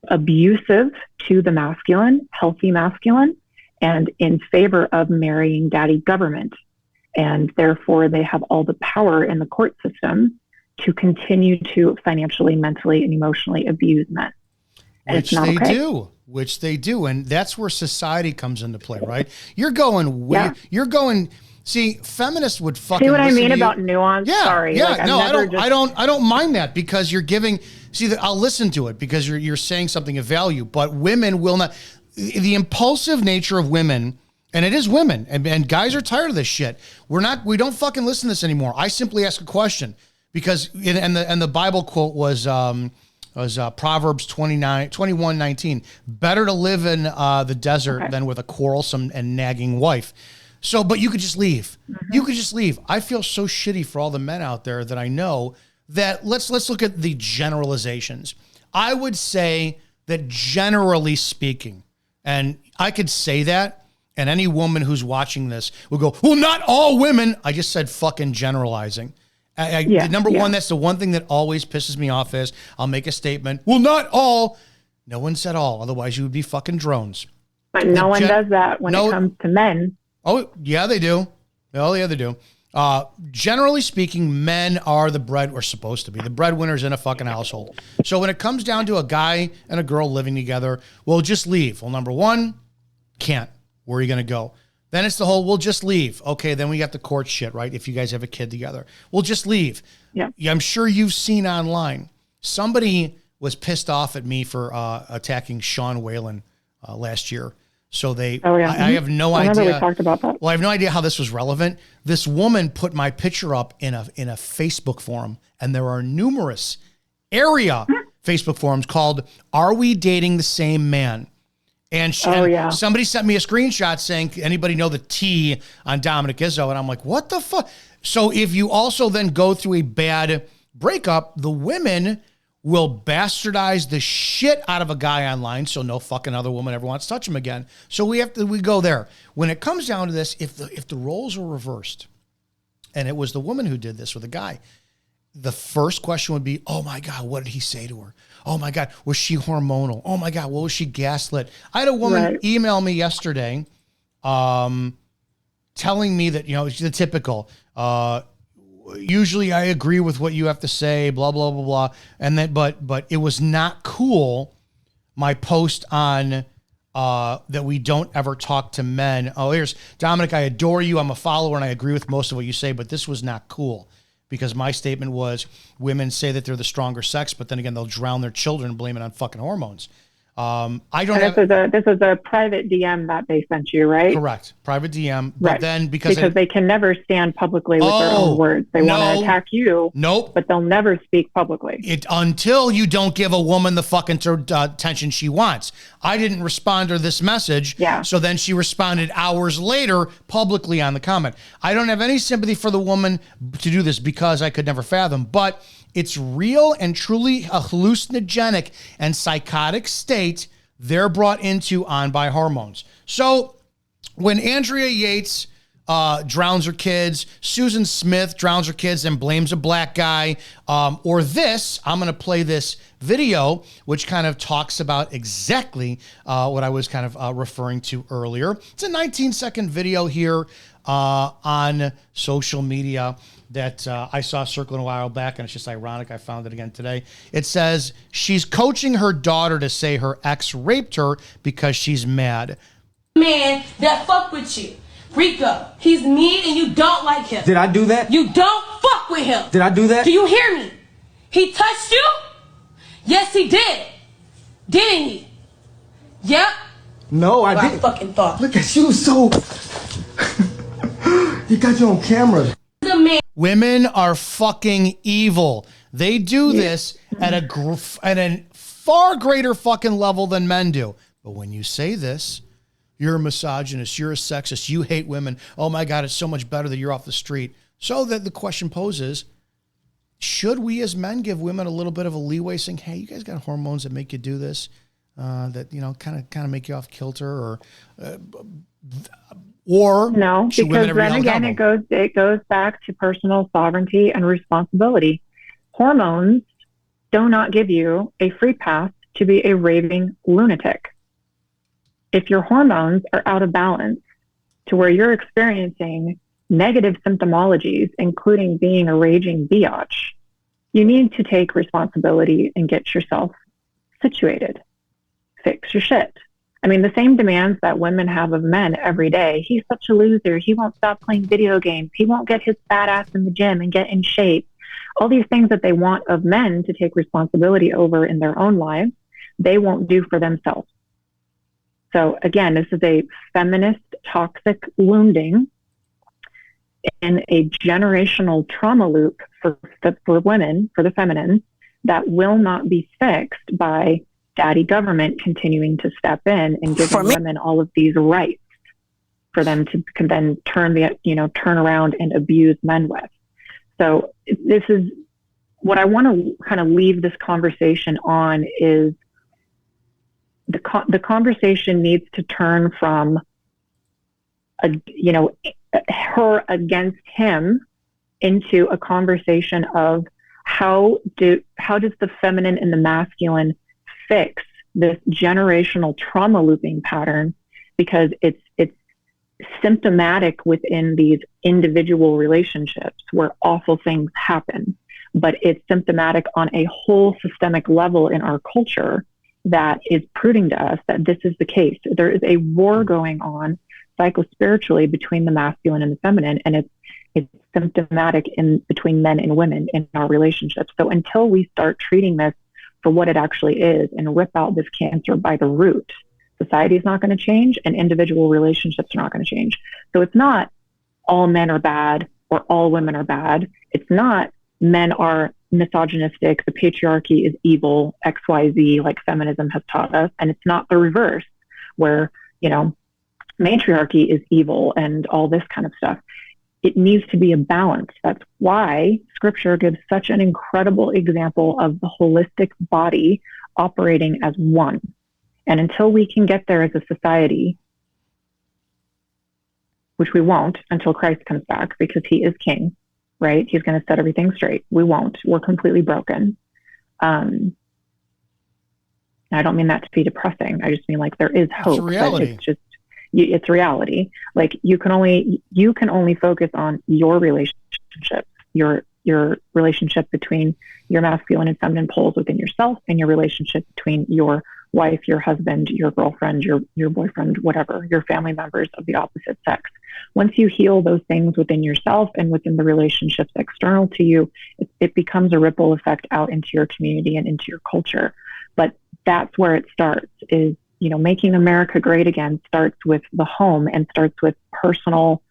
abusive to the masculine, healthy masculine, and in favor of marrying daddy government. And therefore they have all the power in the court system to continue to financially, mentally, and emotionally abuse men. And Which they do. And that's where society comes into play, right? You're going, see, feminists would fucking see what I mean to about nuance? Yeah. Sorry. Yeah. Like, No, I don't mind that, because you're giving, I'll listen to it because you're saying something of value, but women will not, the impulsive nature of women, and it is women, and guys are tired of this shit. We don't fucking listen to this anymore. I simply ask a question, because, and the Bible quote was Proverbs 21:19. Better to live in the desert than with a quarrelsome and nagging wife. So, but you could just leave. Mm-hmm. You could just leave. I feel so shitty for all the men out there that I know that let's look at the generalizations. I would say that generally speaking, and I could say that, and any woman who's watching this will go, well, not all women. I just said fucking generalizing. Number one, that's the one thing that always pisses me off is I'll make a statement. Well, not all. No one said all. Otherwise, you would be fucking drones. But no one does that when it comes to men. Oh, yeah, they do. Oh, yeah, they do. Generally speaking, men are supposed to be the breadwinners in a fucking household. So when it comes down to a guy and a girl living together, well, just leave. Well, number one, can't. Where are you going to go? Then it's the whole, we'll just leave. Okay, then we got the court shit, right? If you guys have a kid together. We'll just leave. Yeah. I'm sure you've seen online. Somebody was pissed off at me for attacking Sean Whalen last year. So they, Oh, yeah. I have no I idea. remember we talked about that. Well, I have no idea how this was relevant. This woman put my picture up in a Facebook forum, and there are numerous area Facebook forums called "Are We Dating the Same Man?" And somebody sent me a screenshot saying, "Anybody know the T on Dominic Izzo?" And I'm like, "What the fuck?" So if you also then go through a bad breakup, the women will bastardize the shit out of a guy online, so no fucking other woman ever wants to touch him again. So we go there. When it comes down to this, if the roles were reversed, and it was the woman who did this with the guy, the first question would be, "Oh my God, what did he say to her? Oh my God, was she hormonal? Oh my God, what was she gaslit?" I had a woman email me yesterday, telling me that, the typical, usually I agree with what you have to say, blah, blah, blah, blah. And then, but it was not cool. My post on, that we don't ever talk to men. Oh, here's Dominic. I adore you. I'm a follower and I agree with most of what you say, but this was not cool because my statement was women say that they're the stronger sex, but then again, they'll drown their children and blame it on fucking hormones. This is a private DM that they sent you, right? Correct. Private DM. But right. then because they can never stand publicly with their own words. They want to attack you. Nope. But they'll never speak publicly. Until you don't give a woman the fucking attention she wants. I didn't respond to this message. Yeah. So then she responded hours later publicly on the comment. I don't have any sympathy for the woman to do this because I could never fathom, but it's real and truly a hallucinogenic and psychotic state they're brought into on by hormones. So when Andrea Yates drowns her kids, Susan Smith drowns her kids and blames a black guy, or this, I'm going to play this video, which kind of talks about exactly what I was kind of referring to earlier. It's a 19-second video here on social media that I saw circling a while back, and it's just ironic I found it again today. It says, she's coaching her daughter to say her ex raped her because she's mad. Man that fuck with you. Rico, he's mean and you don't like him. Did I do that? You don't fuck with him. Did I do that? Do you hear me? He touched you? Yes, he did. Didn't he? Yep. No, I didn't. I fucking thought. Look at you, so... You got you on camera. The man. Women are fucking evil. They do this at a far greater fucking level than men do. But when you say this, you're a misogynist, you're a sexist, you hate women. Oh my God, it's so much better that you're off the street. So that the question poses, should we as men give women a little bit of a leeway saying, hey, you guys got hormones that make you do this, that, kind of make you off kilter or no, because then again, it goes back to personal sovereignty and responsibility. Hormones do not give you a free pass to be a raving lunatic. If your hormones are out of balance to where you're experiencing negative symptomologies, including being a raging biatch, you need to take responsibility and get yourself situated. Fix your shit. I mean, the same demands that women have of men every day. He's such a loser. He won't stop playing video games. He won't get his fat ass in the gym and get in shape. All these things that they want of men to take responsibility over in their own lives, they won't do for themselves. So again, this is a feminist toxic wounding in a generational trauma loop for women, for the feminine, that will not be fixed by daddy government continuing to step in and giving women all of these rights for them to then turn around and abuse men with. So this is what I want to kind of leave this conversation on is the conversation needs to turn from her against him into a conversation of how does the feminine and the masculine fix this generational trauma looping pattern, because it's symptomatic within these individual relationships where awful things happen, but it's symptomatic on a whole systemic level in our culture that is proving to us that this is the case. There is a war going on psychospiritually between the masculine and the feminine, and it's symptomatic in between men and women in our relationships. So until we start treating this for what it actually is and rip out this cancer by the root, society's not going to change and individual relationships are not going to change. So it's not all men are bad or all women are bad. It's not men are misogynistic, the patriarchy is evil, XYZ, like feminism has taught us. And it's not the reverse where, matriarchy is evil and all this kind of stuff. It needs to be a balance. That's why scripture gives such an incredible example of the holistic body operating as one. And until we can get there as a society, which we won't until Christ comes back because he is king, right? He's going to set everything straight. We won't. We're completely broken. I don't mean that to be depressing. I just mean like there is hope. It's reality. It's reality. Like you can only focus on your relationship, your relationship between your masculine and feminine poles within yourself, and your relationship between your wife, your husband, your girlfriend, your boyfriend, whatever, your family members of the opposite sex. Once you heal those things within yourself and within the relationships external to you, it becomes a ripple effect out into your community and into your culture. But that's where it starts is, making America great again starts with the home and starts with personal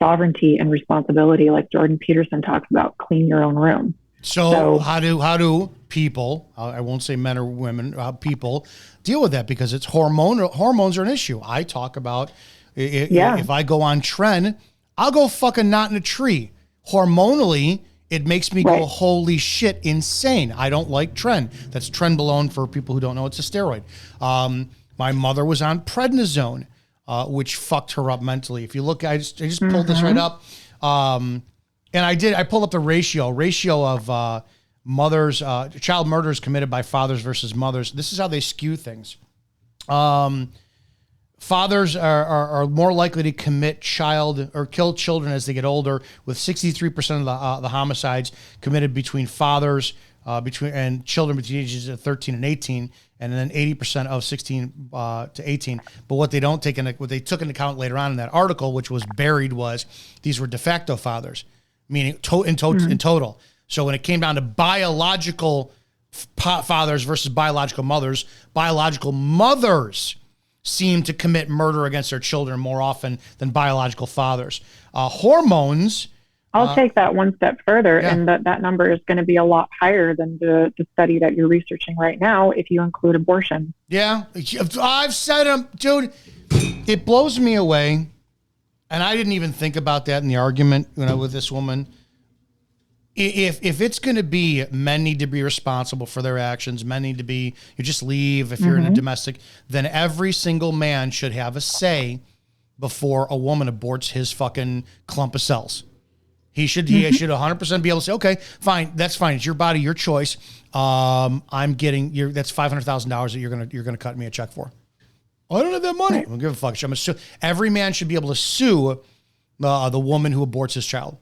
sovereignty and responsibility. Like Jordan Peterson talks about, clean your own room. So how do people, I won't say men or women, people deal with that? Because it's hormones are an issue. I talk about if I go on tren, I'll go fucking knot in a tree. Hormonally, it makes me go, holy shit, insane. I don't like tren. That's trenbolone for people who don't know. It's a steroid. My mother was on prednisone, which fucked her up mentally. If you look, I just pulled this right up. And I pulled up the ratio of child murders committed by fathers versus mothers. This is how they skew things. Fathers are more likely to commit child or kill children as they get older, with 63% of the homicides committed between fathers and children between ages of 13 and 18, and then 80% of 16 to 18. But what they took into account later on in that article, which was buried, was these were de facto fathers, meaning in total. So when it came down to biological fathers versus biological mothers seem to commit murder against their children more often than biological fathers. Hormones. I'll take that one step further, and that number is going to be a lot higher than the study that you're researching right now if you include abortion. Yeah, I've said them, dude. It blows me away, and I didn't even think about that in the argument with this woman. If it's going to be men need to be responsible for their actions, men need to be, you just leave if you're in a domestic, then every single man should have a say before a woman aborts his fucking clump of cells. He should 100% be able to say, okay, fine, that's fine. It's your body, your choice. I'm getting that's $500,000 that you're gonna cut me a check for. I don't have that money. I don't give a fuck. Every man should be able to sue the woman who aborts his child.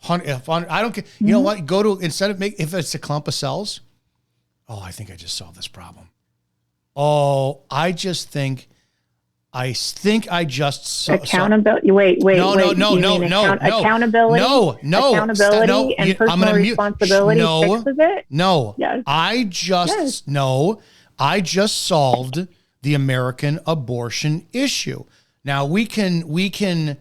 I don't care. You know what? If it's a clump of cells. Oh, I think I just solved this problem. Oh, I think I just accountability. Wait. No. Accountability. Accountability and personal responsibility fixes it. No. Yes. I just solved the American abortion issue. Now we can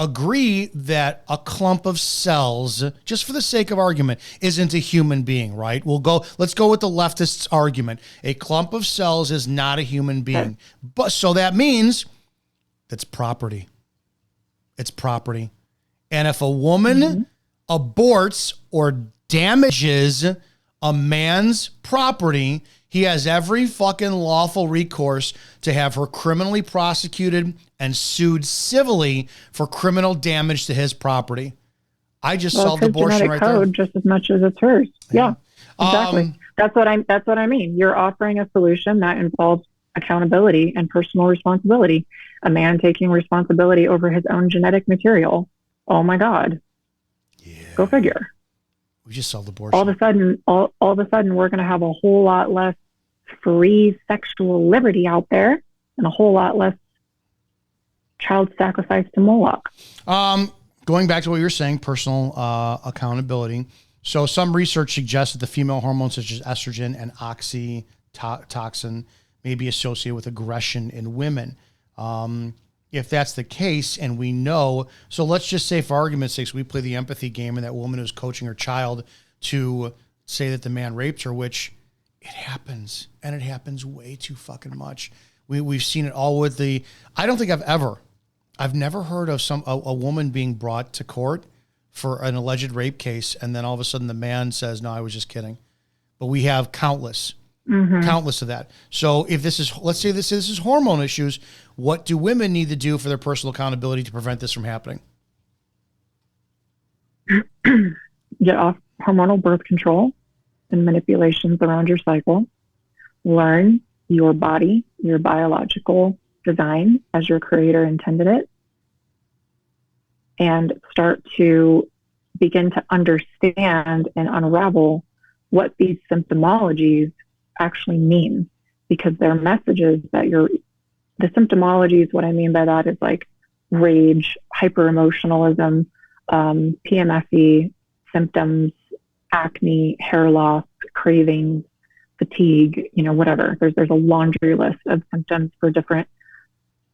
agree that a clump of cells, just for the sake of argument, isn't a human being, right? Let's go with the leftists' argument. A clump of cells is not a human being. But so that means that's property. It's property. And if a woman aborts or damages a man's property, he has every fucking lawful recourse to have her criminally prosecuted and sued civilly for criminal damage to his property. I just solved abortion right there. Just as much as it's hers. Yeah, exactly. That's what I mean. You're offering a solution that involves accountability and personal responsibility. A man taking responsibility over his own genetic material. Oh my God. Yeah. Go figure. We just solved abortion. All of a sudden, we're going to have a whole lot less free sexual liberty out there, and a whole lot less child sacrifice to Moloch. Going back to what you were saying, personal accountability. So some research suggests that the female hormones such as estrogen and oxytocin, may be associated with aggression in women. If that's the case, and we know, so let's just say for argument's sake, we play the empathy game and that woman who's coaching her child to say that the man raped her, which it happens, and it happens way too fucking much. We've seen it all with I don't think I've never heard of a woman being brought to court for an alleged rape case, and then all of a sudden the man says, no, I was just kidding. But we have countless of that. So if let's say this is hormone issues, what do women need to do for their personal accountability to prevent this from happening? Get off hormonal birth control and manipulations around your cycle. Learn your body, your biological design as your creator intended it, and start to begin to understand and unravel what these symptomologies actually mean, because they're messages that the symptomologies, what I mean by that is like rage, hyper-emotionalism, PMSE symptoms, acne, hair loss, cravings, fatigue, whatever. There's a laundry list of symptoms for different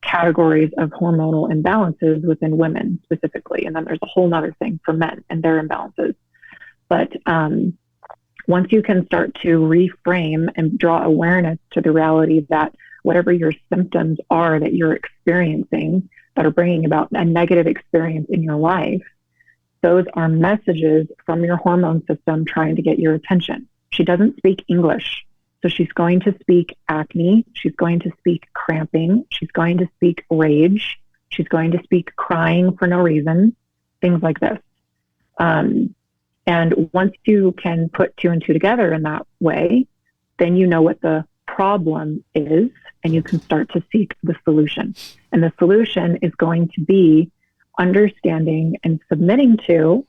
categories of hormonal imbalances within women specifically. And then there's a whole nother thing for men and their imbalances. But once you can start to reframe and draw awareness to the reality that whatever your symptoms are that you're experiencing that are bringing about a negative experience in your life, those are messages from your hormone system trying to get your attention. She doesn't speak English, so she's going to speak acne, she's going to speak cramping, she's going to speak rage, she's going to speak crying for no reason, things like this. And once you can put two and two together in that way, then you know what the problem is, and you can start to seek the solution. And the solution is going to be understanding and submitting to,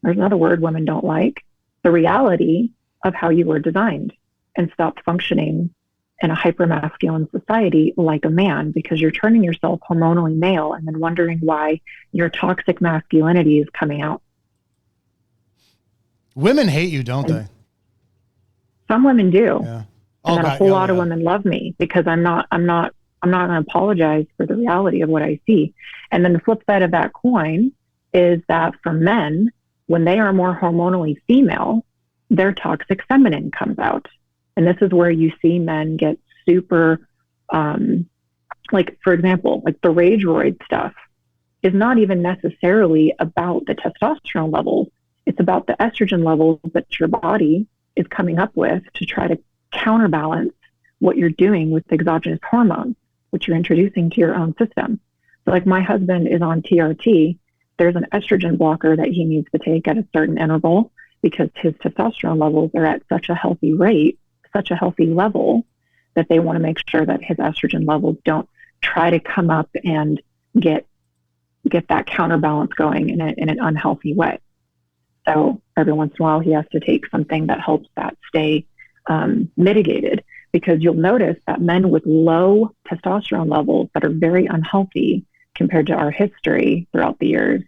there's another word women don't like, the reality of how you were designed, and stop functioning in a hypermasculine society like a man, because you're turning yourself hormonally male and then wondering why your toxic masculinity is coming out. Women hate you, don't they? Some women do. Yeah. And then a whole lot of women love me because I'm not going to apologize for the reality of what I see. And then the flip side of that coin is that for men, when they are more hormonally female, their toxic feminine comes out. And this is where you see men get super, like, for example, like the rage roid stuff is not even necessarily about the testosterone levels. It's about the estrogen levels that your body is coming up with to try to counterbalance what you're doing with exogenous hormones, which you're introducing to your own system. So like my husband is on TRT. There's an estrogen blocker that he needs to take at a certain interval because his testosterone levels are at such a healthy rate, such a healthy level, that they want to make sure that his estrogen levels don't try to come up and get that counterbalance going in an unhealthy way. So every once in a while, he has to take something that helps that stay mitigated, because you'll notice that men with low testosterone levels that are very unhealthy compared to our history throughout the years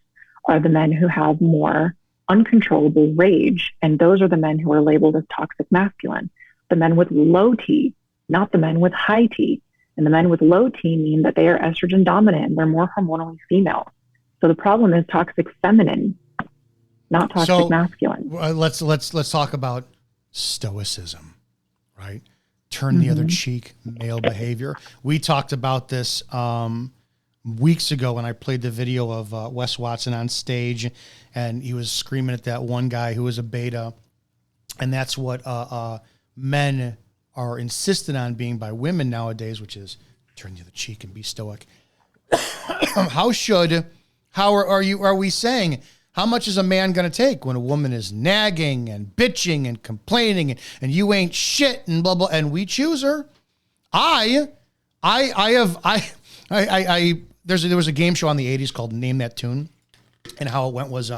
are the men who have more uncontrollable rage. And those are the men who are labeled as toxic masculine. The men with low T, not the men with high T. And the men with low T mean that they are estrogen dominant. They're more hormonally female. So the problem is toxic feminine, not toxic masculine. Let's talk about stoicism, right? Turn the other cheek, male behavior. We talked about this weeks ago when I played the video of Wes Watson on stage, and he was screaming at that one guy who was a beta, and that's what men are insistent on being by women nowadays, which is turn the other cheek and be stoic. Are we saying, how much is a man going to take when a woman is nagging and bitching and complaining and you ain't shit and blah, blah, and we choose her? There was a game show on the 80s called Name That Tune, and how it went was,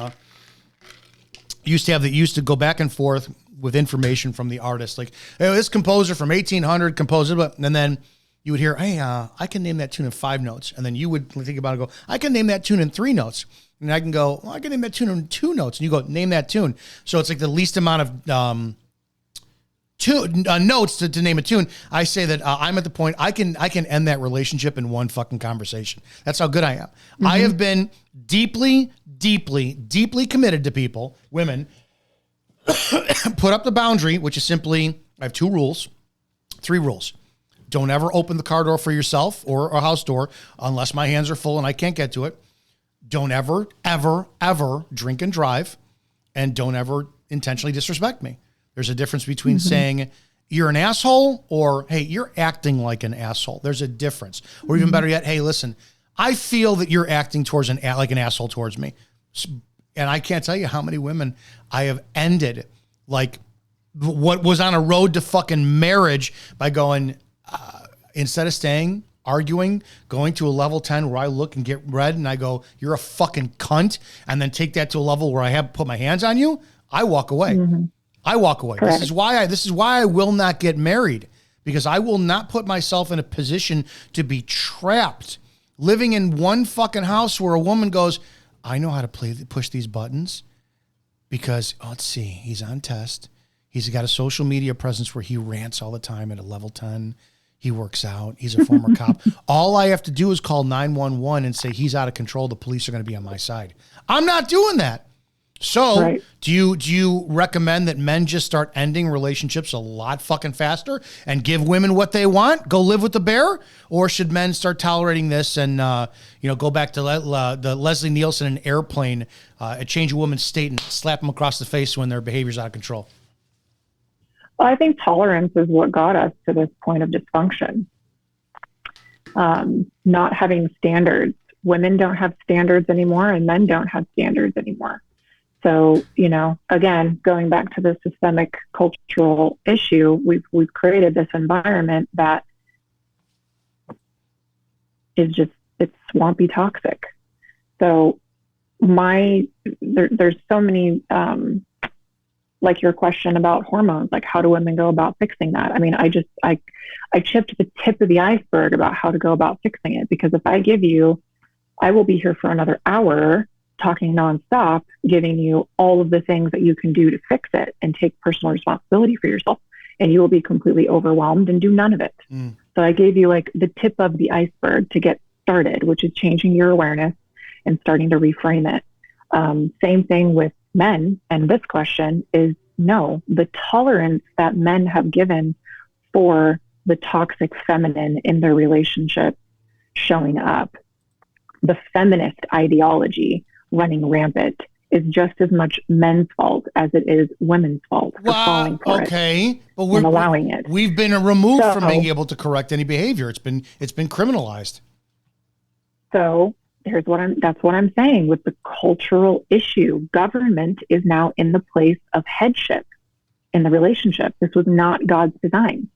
used to go back and forth with information from the artist. Like, hey, this composer from 1800 composed it, and then you would hear, hey, I can name that tune in 5 notes. And then you would think about it and go, I can name that tune in 3 notes. And I can go, well, I can name that tune in 2 notes. And you go, name that tune. So it's like the least amount of notes to name a tune. I say that I'm at the point I can end that relationship in one fucking conversation. That's how good I am. Mm-hmm. I have been deeply committed to people, women, put up the boundary, which is simply, I have 3 rules. Don't ever open the car door for yourself or a house door unless my hands are full and I can't get to it. Don't ever drink and drive, and don't ever intentionally disrespect me. There's a difference between saying you're an asshole or, hey, you're acting like an asshole. There's a difference. Or even better yet, hey, listen, I feel that you're acting towards like an asshole towards me. And I can't tell you how many women I have ended, like what was on a road to fucking marriage, by going, instead of staying, arguing, going to a level 10 where I look and get red and I go, you're a fucking cunt, and then take that to a level where I have put my hands on you, I walk away. I walk away. Correct. This is why I will not get married, because I will not put myself in a position to be trapped living in one fucking house where a woman goes, I know how to push these buttons because, let's see, he's on test. He's got a social media presence where he rants all the time at a level 10. He works out. He's a former cop. All I have to do is call 911 and say he's out of control. The police are going to be on my side. I'm not doing that. So do you recommend that men just start ending relationships a lot fucking faster and give women what they want? Go live with the bear? Or should men start tolerating this and, go back to the Leslie Nielsen in Airplane, change a woman's state and slap them across the face when their behavior's out of control? Well, I think tolerance is what got us to this point of dysfunction. Not having standards. Women don't have standards anymore, and men don't have standards anymore. So, again, going back to the systemic cultural issue, we've created this environment that is it's swampy toxic. So there's so many, like your question about hormones, like how do women go about fixing that? I mean, I chipped the tip of the iceberg about how to go about fixing it, because if I will be here for another hour talking nonstop, giving you all of the things that you can do to fix it and take personal responsibility for yourself, and you will be completely overwhelmed and do none of it. So I gave you like the tip of the iceberg to get started, which is changing your awareness and starting to reframe it. Same thing with men. And this question is no, the tolerance that men have given for the toxic feminine in their relationship showing up, the feminist ideology running rampant, is just as much men's fault as it is women's fault for falling for it. But we're allowing it. We've been removed from being able to correct any behavior. It's been criminalized. So that's what I'm saying with the cultural issue. Government is now in the place of headship in the relationship. This was not God's design.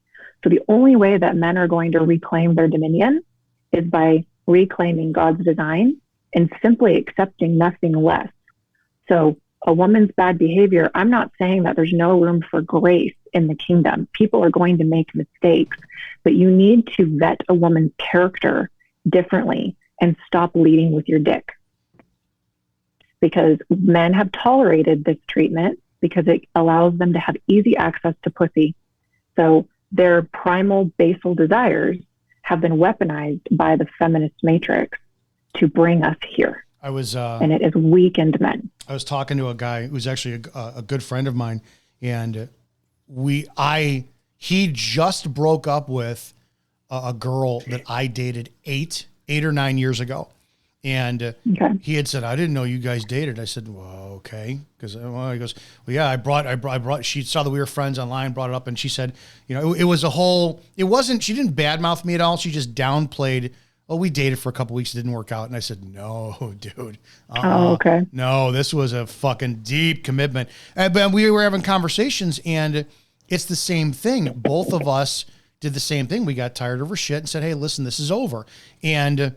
So the only way that men are going to reclaim their dominion is by reclaiming God's design and simply accepting nothing less. So a woman's bad behavior, I'm not saying that there's no room for grace in the kingdom. People are going to make mistakes, but you need to vet a woman's character differently and stop leading with your dick. Because men have tolerated this treatment because it allows them to have easy access to pussy. So their primal basal desires have been weaponized by the feminist matrix to bring us here. And it has weakened men. I was talking to a guy who's actually a good friend of mine, and he just broke up with a girl that I dated 8 or 9 years ago. And he had said, I didn't know you guys dated. I said, well, okay. Because he goes, well, yeah, I brought, she saw that we were friends online, brought it up. And she said, it was she didn't badmouth me at all. She just downplayed, we dated for a couple weeks. It didn't work out. And I said, no, dude. No, this was a fucking deep commitment. But we were having conversations, and it's the same thing. Both of us did the same thing. We got tired of her shit and said, hey, listen, this is over. And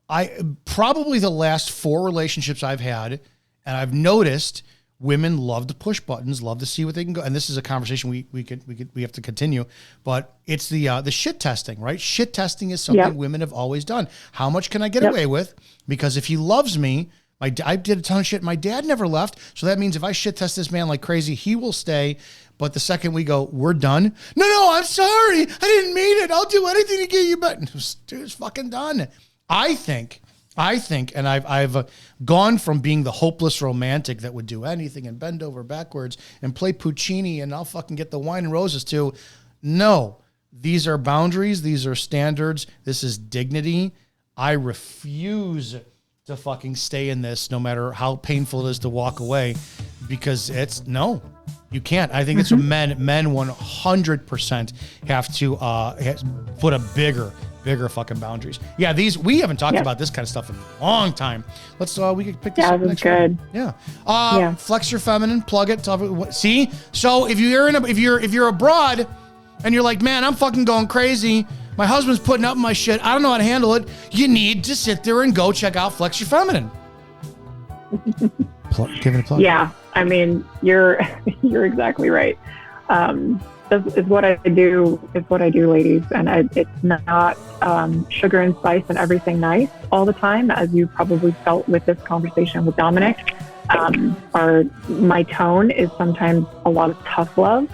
I probably the last 4 relationships I've had, and I've noticed women love to push buttons, love to see what they can go. And this is a conversation we have to continue, but it's the shit testing, right? Shit testing is something women have always done. How much can I get away with? Because if he loves me, I did a ton of shit. My dad never left. So that means if I shit test this man like crazy, he will stay. But the second we go, we're done. No, I'm sorry. I didn't mean it. I'll do anything to get you back. It's fucking done. I think, and I've gone from being the hopeless romantic that would do anything and bend over backwards and play Puccini and I'll fucking get the wine and roses to, no, these are boundaries. These are standards. This is dignity. I refuse to fucking stay in this no matter how painful it is to walk away because no, you can't. I think it's what men 100% have to put a bigger fucking boundaries. Yeah, we haven't talked about this kind of stuff in a long time. Let's we could pick this up next good. One. Yeah. Flex Your Feminine, plug it. See? So if you're abroad and you're like, man, I'm fucking going crazy. My husband's putting up my shit. I don't know how to handle it. You need to sit there and go check out Flex Your Feminine. Give it a plug. Yeah, I mean, you're exactly right. Is what I do, ladies. And it's not sugar and spice and everything nice all the time, as you probably felt with this conversation with Dominic. My tone is sometimes a lot of tough love,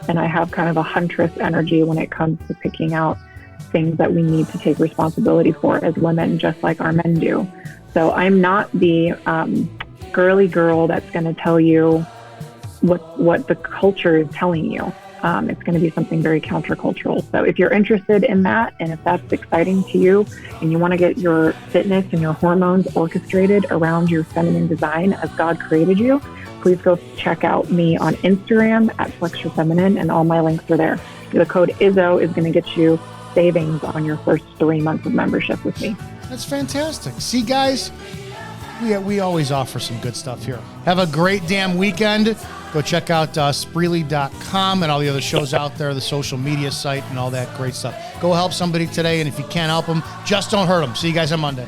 and I have kind of a huntress energy when it comes to picking out things that we need to take responsibility for as women, just like our men do. So I'm not the girly girl that's going to tell you what the culture is telling you. It's going to be something very countercultural. So if you're interested in that, and if that's exciting to you, and you want to get your fitness and your hormones orchestrated around your feminine design as God created you, please go check out me on Instagram at Flex Your Feminine, and all my links are there. The code IZZO is going to get you savings on your first 3 months of membership with me. That's fantastic. See, guys, we always offer some good stuff here. Have a great damn weekend. Go check out Spreely.com and all the other shows out there, the social media site and all that great stuff. Go help somebody today, and if you can't help them, just don't hurt them. See you guys on Monday.